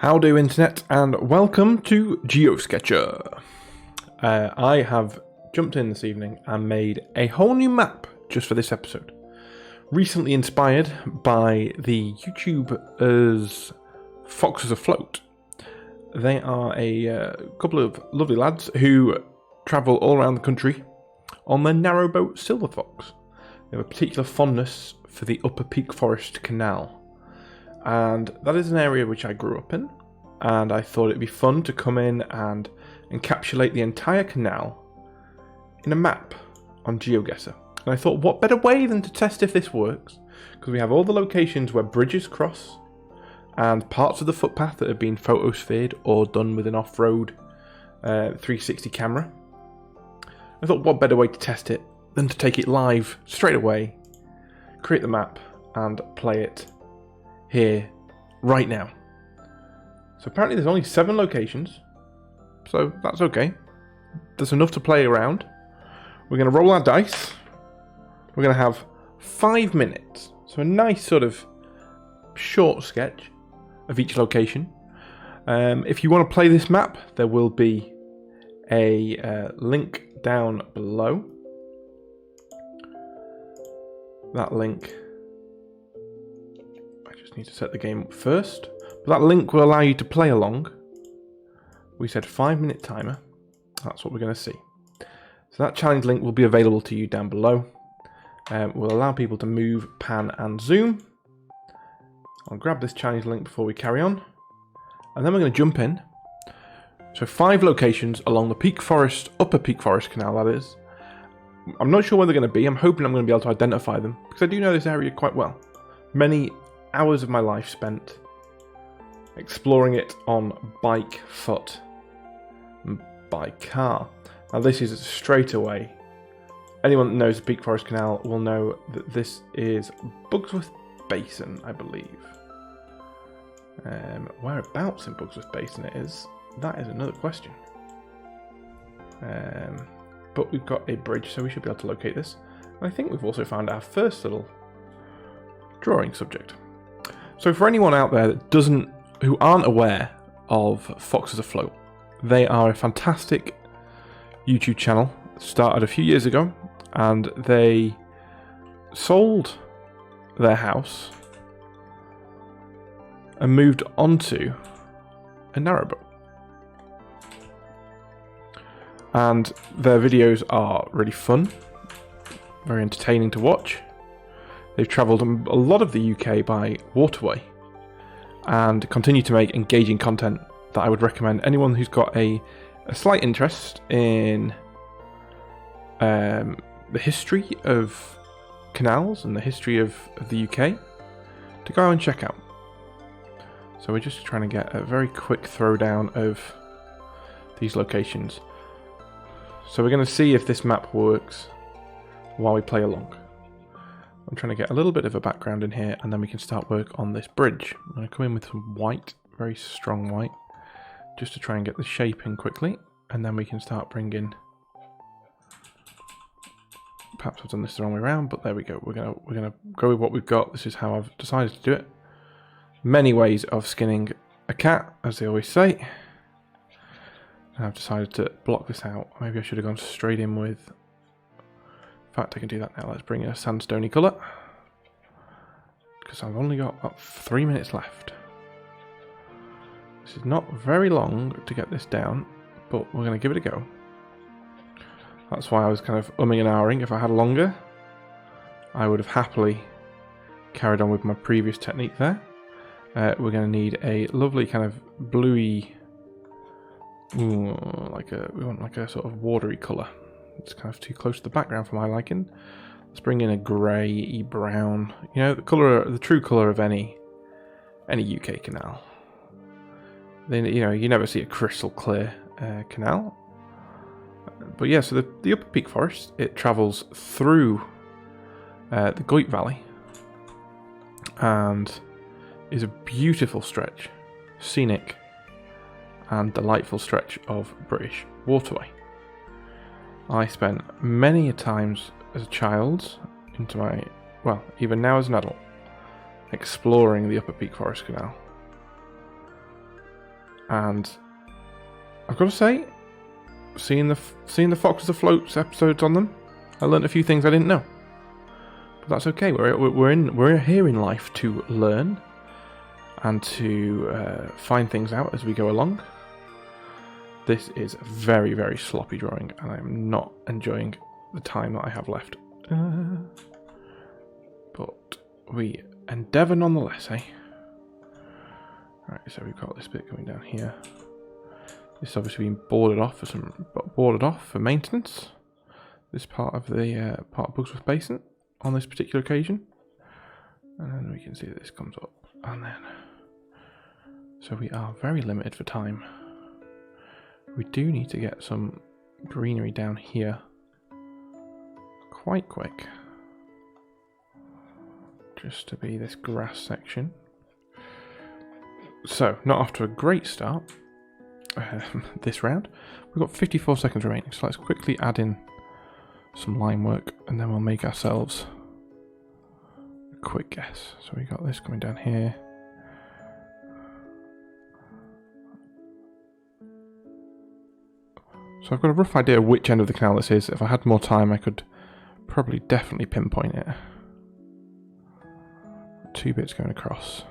Howdo Internet, and welcome to GeoSketchr. I have jumped in this evening and made a whole new map just for this episode. Recently inspired by the YouTubers Foxes Afloat. They are a couple of lovely lads who travel all around the country on their narrowboat Silver Fox. They have a particular fondness for the upper Peak Forrest Canal. And that is an area which I grew up in, and I thought it'd be fun to come in and encapsulate the entire canal in a map on GeoGuessr. And I thought, what better way than to test if this works, because we have all the locations where bridges cross, and parts of the footpath that have been photosphered or done with an off-road 360 camera. I thought, what better way to test it than to take it live straight away, create the map, and play it here right now. So apparently there's only 7 locations, so that's okay. There's enough to play around. We're going to roll our dice. We're going to have 5 minutes, so a nice sort of short sketch of each location. If you want to play this map, there will be a link down below. That link, need to set the game up first, but that link will allow you to play along. We said 5-minute timer. That's what we're going to see. So that challenge link will be available to you down below. We'll allow people to move, pan and zoom. I'll grab this challenge link before we carry on, and then we're going to jump in. So 5 locations along the Peak Forest, upper Peak Forest Canal, that is. I'm not sure where they're going to be. I'm hoping I'm going to be able to identify them, because I do know this area quite well. Many hours of my life spent exploring it on bike, foot, and by car. Now this is straight away. Anyone that knows the Peak Forest Canal will know that this is Bugsworth Basin, I believe. Whereabouts in Bugsworth Basin it is, that is another question. But we've got a bridge, so we should be able to locate this. And I think we've also found our first little drawing subject. So for anyone out there that who aren't aware of Foxes Afloat, they are a fantastic YouTube channel, started a few years ago, and they sold their house and moved onto a narrowboat. And their videos are really fun, very entertaining to watch. They've travelled a lot of the UK by waterway and continue to make engaging content that I would recommend anyone who's got a slight interest in the history of canals and the history of the UK to go and check out. So we're just trying to get a very quick throwdown of these locations. So we're going to see if this map works while we play along. I'm trying to get a little bit of a background in here, and then we can start work on this bridge. I'm going to come in with some white, very strong white, just to try and get the shape in quickly, and then we can start bringing. Perhaps I've done this the wrong way around, but there we go. We're gonna go with what we've got. This is how I've decided to do it. Many ways of skinning a cat, as they always say. And I've decided to block this out. Maybe I should have gone straight in with. In fact, I can do that now. Let's bring in a sandstony colour, because I've only got about 3 minutes left. This is not very long to get this down, but we're going to give it a go. That's why I was kind of umming and ahhing. If I had longer, I would have happily carried on with my previous technique there. We're going to need a lovely kind of bluey, we want like a sort of watery colour. It's kind of too close to the background for my liking. Let's bring in a grey brown. You know, the true colour of any UK canal. Then you never see a crystal clear canal. But yeah, so the upper Peak Forest, it travels through the Goyt Valley, and is a beautiful stretch, scenic and delightful stretch of British waterway. I spent many a times as a child, even now as an adult, exploring the upper Peak Forest Canal. And I've got to say, seeing the Foxes Afloat episodes on them, I learned a few things I didn't know. But that's okay. We're here in life to learn and to find things out as we go along. This is a very, very sloppy drawing, and I am not enjoying the time that I have left. But we endeavour nonetheless, eh? Right, so we've got this bit coming down here. This is obviously being boarded off for maintenance. This part of the Bugsworth Basin on this particular occasion, and then we can see that this comes up, and then so we are very limited for time. We do need to get some greenery down here quite quick, just to be this grass section. So, not off to a great start this round. We've got 54 seconds remaining, so let's quickly add in some line work, and then we'll make ourselves a quick guess. So we got this coming down here. So I've got a rough idea of which end of the canal this is. If I had more time, I could probably definitely pinpoint it. 2 bits going across.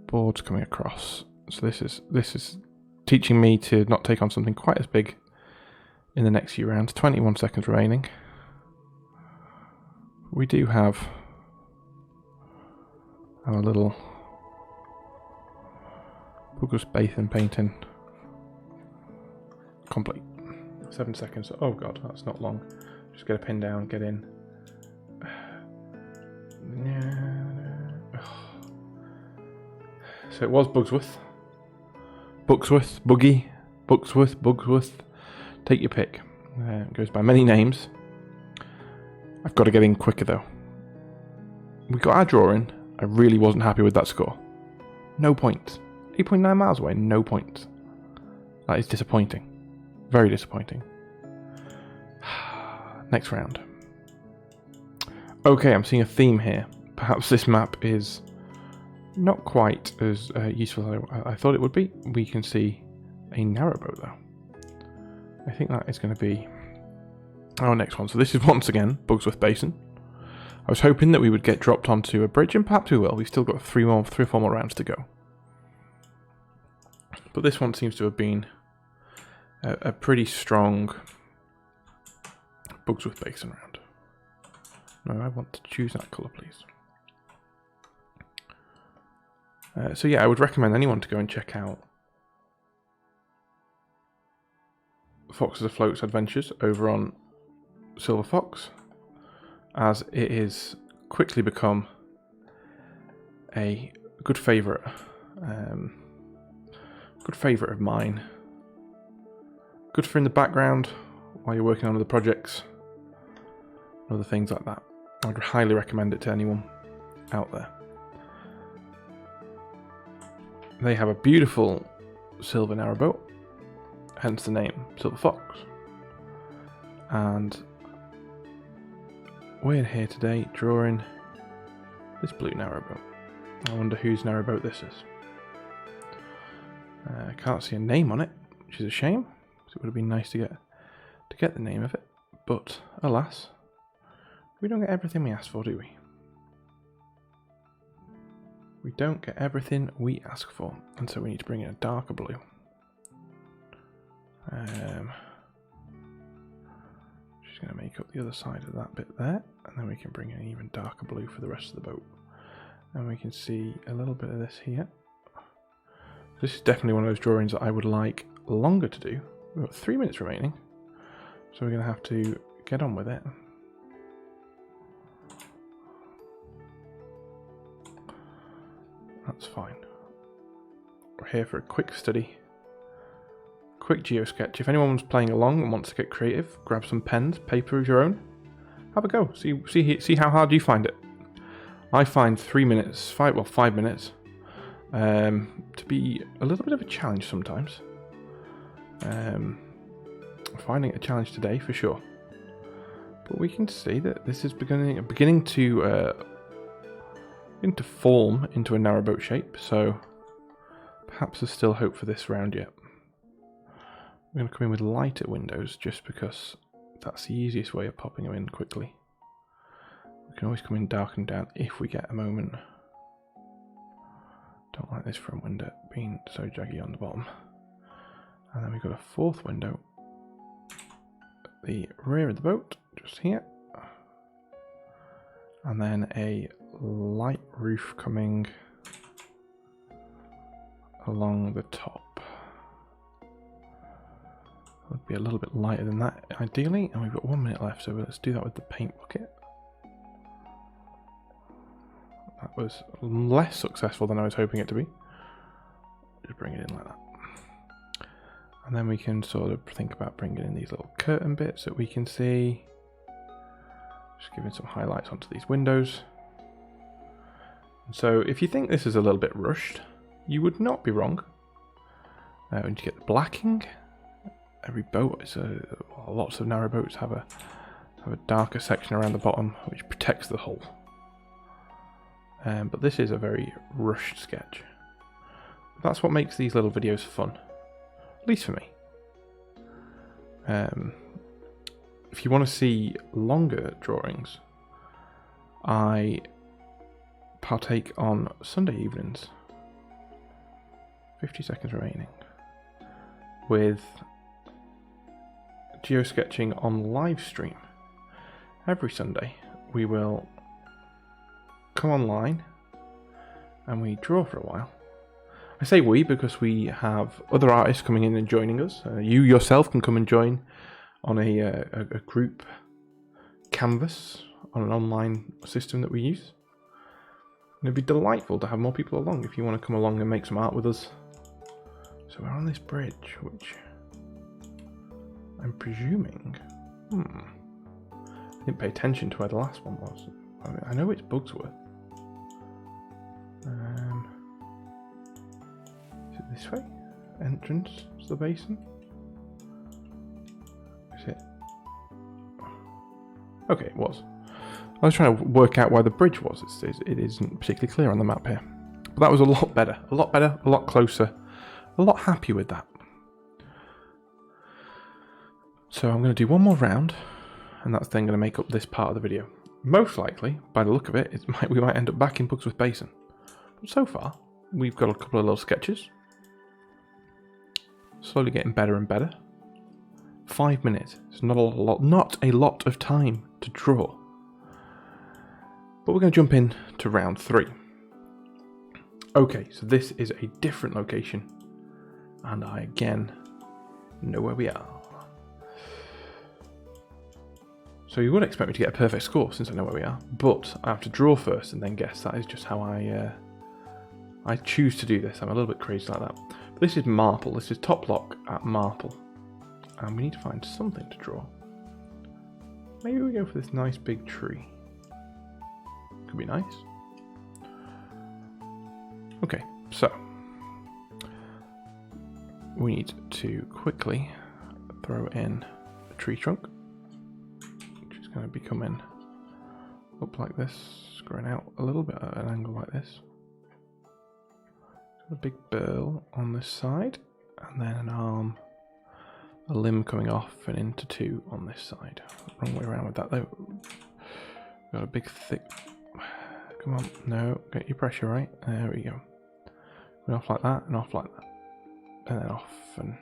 Boards coming across. So this is teaching me to not take on something quite as big in the next few rounds. 21 seconds remaining. We do have our little Bugsworth Basin painting complete. 7 seconds. Oh god, that's not long. Just get a pin down, get in. So it was Bugsworth. Bugsworth. Take your pick. It goes by many names. I've got to get in quicker though. We got our drawing. I really wasn't happy with that score. No points. 8.9 miles away, no points. That is disappointing. Very disappointing. Next round. Okay, I'm seeing a theme here. Perhaps this map is not quite as useful as I thought it would be. We can see a narrowboat though. I think that is going to be our next one. So this is once again Bugsworth Basin. I was hoping that we would get dropped onto a bridge, and perhaps we will. We've still got 3 or 4 more rounds to go. But this one seems to have been a pretty strong Bugsworth Basin round. No, I want to choose that colour, please. So yeah, I would recommend anyone to go and check out Foxes Afloat's adventures over on Silver Fox, as it is quickly become a good favourite of mine. Good for in the background while you're working on other projects, other things like that. I'd highly recommend it to anyone out there. They have a beautiful silver narrowboat, hence the name Silver Fox. And we're here today drawing this blue narrowboat. I wonder whose narrowboat this is. I can't see a name on it, which is a shame, because it would have been nice to get the name of it. But alas, we don't get everything we ask for, do we? We don't get everything we ask for, and so we need to bring in a darker blue. Just going to make up the other side of that bit there, and then we can bring in an even darker blue for the rest of the boat. And we can see a little bit of this here. This is definitely one of those drawings that I would like longer to do. We've got 3 minutes remaining, so we're going to have to get on with it. That's fine. We're here for a quick study. Quick GeoSketch. If anyone's playing along and wants to get creative, grab some pens, paper of your own. Have a go. See how hard you find it. I find 5 minutes to be a little bit of a challenge sometimes. Finding a challenge today for sure. But we can see that this is beginning to form into a narrowboat shape. So Perhaps there's still hope for this round yet. We're going to come in with lighter windows just because that's the easiest way of popping them in quickly. We can always come in dark and down if we get a moment. Don't like this front window being so jaggy on the bottom. And then we've got a fourth window at the rear of the boat, just here. And then a light roof coming along the top. Would be a little bit lighter than that ideally, and we've got 1 minute left, so let's do that with the paint bucket. That was less successful than I was hoping it to be. Just bring it in like that. And then we can sort of think about bringing in these little curtain bits that we can see. Just giving some highlights onto these windows. And so if you think this is a little bit rushed, you would not be wrong. When you get the blacking, every boat is lots of narrow boats have a darker section around the bottom which protects the hull. But this is a very rushed sketch. That's what makes these little videos fun, at least for me. If you want to see longer drawings, I partake on Sunday evenings, 50 seconds remaining, with geosketching on live stream. Every Sunday we will come online and we draw for a while. I say we because we have other artists coming in and joining us. You yourself can come and join on a group canvas on an online system that we use. And it'd be delightful to have more people along if you want to come along and make some art with us. So we're on this bridge, which I'm presuming... I didn't pay attention to where the last one was. I know it's Bugsworth. Is it this way? Entrance to the basin? Is it? Okay, it was. I was trying to work out where the bridge was. It isn't particularly clear on the map here. But that was a lot better, a lot closer. A lot happier with that. So I'm going to do one more round, and that's then going to make up this part of the video. Most likely, by the look of it, we might end up back in Bugsworth Basin. But so far, we've got a couple of little sketches. Slowly getting better and better. 5 minutes. It's not a lot of time to draw. But we're going to jump in to round 3. Okay, so this is a different location. And I again know where we are. So you would expect me to get a perfect score since I know where we are, but I have to draw first and then guess. That is just how I choose to do this. I'm a little bit crazy like that. But this is Marple. This is Top Lock at Marple. And we need to find something to draw. Maybe we go for this nice big tree. Could be nice. Okay, so we need to quickly throw in a tree trunk, which is going to be coming up like this, growing out a little bit at an angle like this. Got a big burl on this side, and then an arm, a limb coming off and into two on this side. Wrong way around with that though. Got a big thick... Come on, no, get your pressure right. There we go. Going off like that, and off like that. And then off and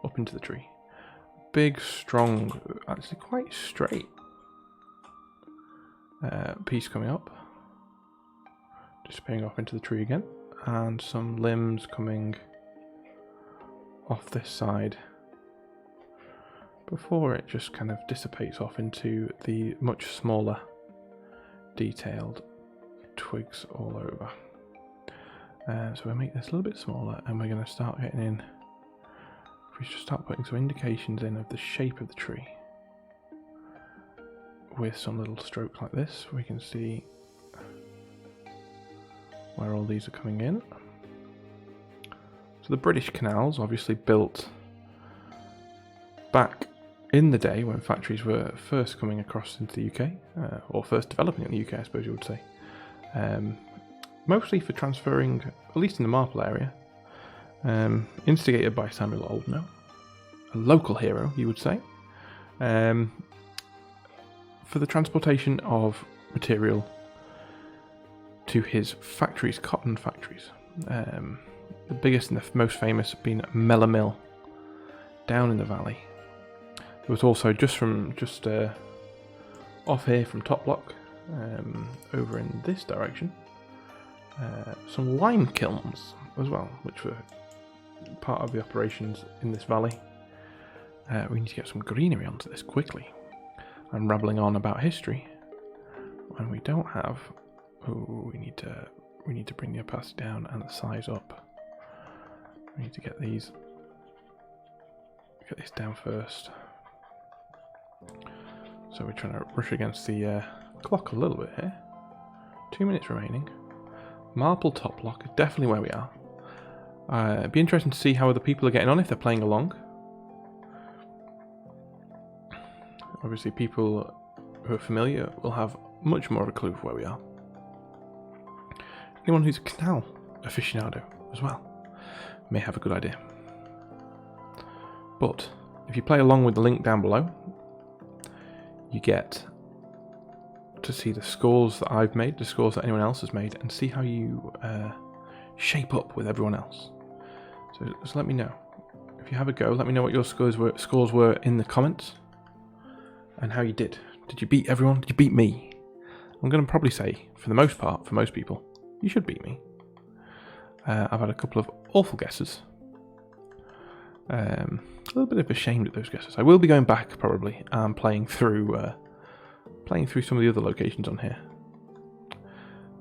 up into the tree. Big, strong, actually quite straight piece coming up. Disappearing off into the tree again. And some limbs coming off this side before it just kind of dissipates off into the much smaller detailed twigs all over. So we'll make this a little bit smaller, and we're going to start getting in. If we just start putting some indications in of the shape of the tree with some little strokes like this, we can see where all these are coming in. So the British canals obviously built back in the day when factories were first coming across into the UK, or first developing in the UK, I suppose you would say. Mostly for transferring, at least in the Marple area, Instigated by Samuel Oldknow, a local hero, you would say, for the transportation of material to his factories, cotton factories. The biggest and the most famous being Mella Mill, down in the valley. There was also just off here from Top Lock, over in this direction, some lime kilns as well, which were part of the operations in this valley. We need to get some greenery onto this quickly. I'm rambling on about history when we don't have. Oh, we need to bring the opacity down and the size up. We need to get this down first. So we're trying to rush against the clock a little bit here. 2 minutes remaining. Marple Top Lock, definitely where we are. It'd be interesting to see how other people are getting on if they're playing along. Obviously, people who are familiar will have much more of a clue of where we are. Anyone who's a canal aficionado as well may have a good idea. But if you play along with the link down below, you get to see the scores that I've made, the scores that anyone else has made, and see how you shape up with everyone else. So just let me know. If you have a go, let me know what your scores were in the comments and how you did. Did you beat everyone? Did you beat me? I'm going to probably say, for the most part, for most people, you should beat me. I've had a couple of awful guesses. A little bit of ashamed at those guesses. I will be going back probably and playing through some of the other locations on here.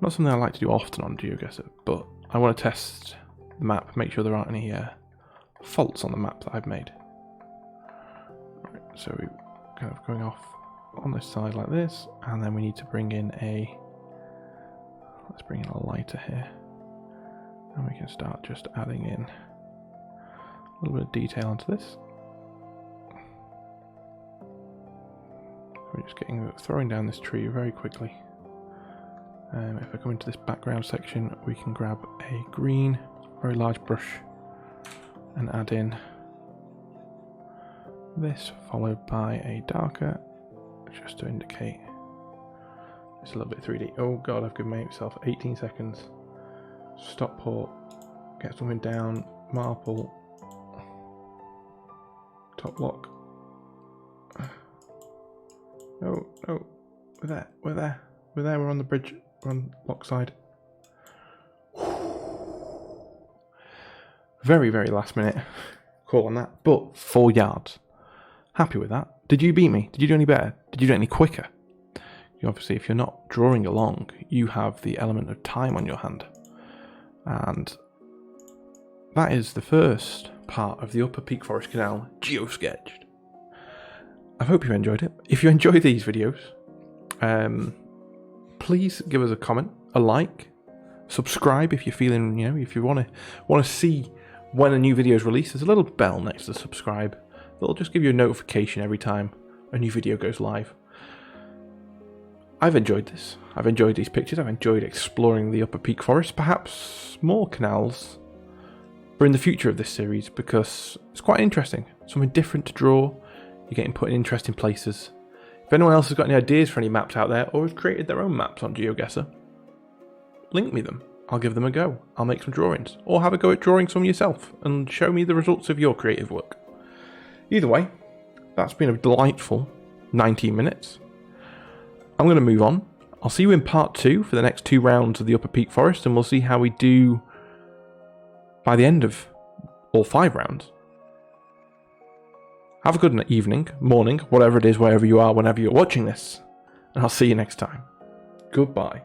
Not something I like to do often on GeoGuessr, but I want to test the map, make sure there aren't any faults on the map that I've made. Right, so we're kind of going off on this side like this, and then we need to bring in let's bring in a lighter here, and we can start just adding in a little bit of detail onto this. We're just throwing down this tree very quickly. If I come into this background section, we can grab a green, very large brush and add in this, followed by a darker, just to indicate it's a little bit 3D. Oh god, I've given myself 18 seconds. Stop port, get something down, marple, top lock. No, we're there, we're on the bridge, we're on lock side. Very, very last minute call on that, but 4 yards. Happy with that. Did you beat me? Did you do any better? Did you do it any quicker? Obviously, if you're not drawing along, you have the element of time on your hand. And that is the first part of the Upper Peak Forest Canal GeoSketched. I hope you enjoyed it. If you enjoy these videos, please give us a comment, a like, subscribe if you're feeling, if you want to see when a new video is released. There's a little bell next to subscribe that'll just give you a notification every time a new video goes live. I've enjoyed this. I've enjoyed these pictures. I've enjoyed exploring the Upper Peak Forest. Perhaps more canals are in the future of this series because it's quite interesting. Something different to draw. You're getting put in interesting places. If anyone else has got any ideas for any maps out there or has created their own maps on GeoGuessr, link me them. I'll give them a go. I'll make some drawings. Or have a go at drawing some yourself and show me the results of your creative work. Either way, that's been a delightful 19 minutes. I'm going to move on. I'll see you in part 2 for the next 2 rounds of the Upper Peak Forest, and we'll see how we do by the end of all 5 rounds. Have a good evening, morning, whatever it is, wherever you are, whenever you're watching this, and I'll see you next time. Goodbye.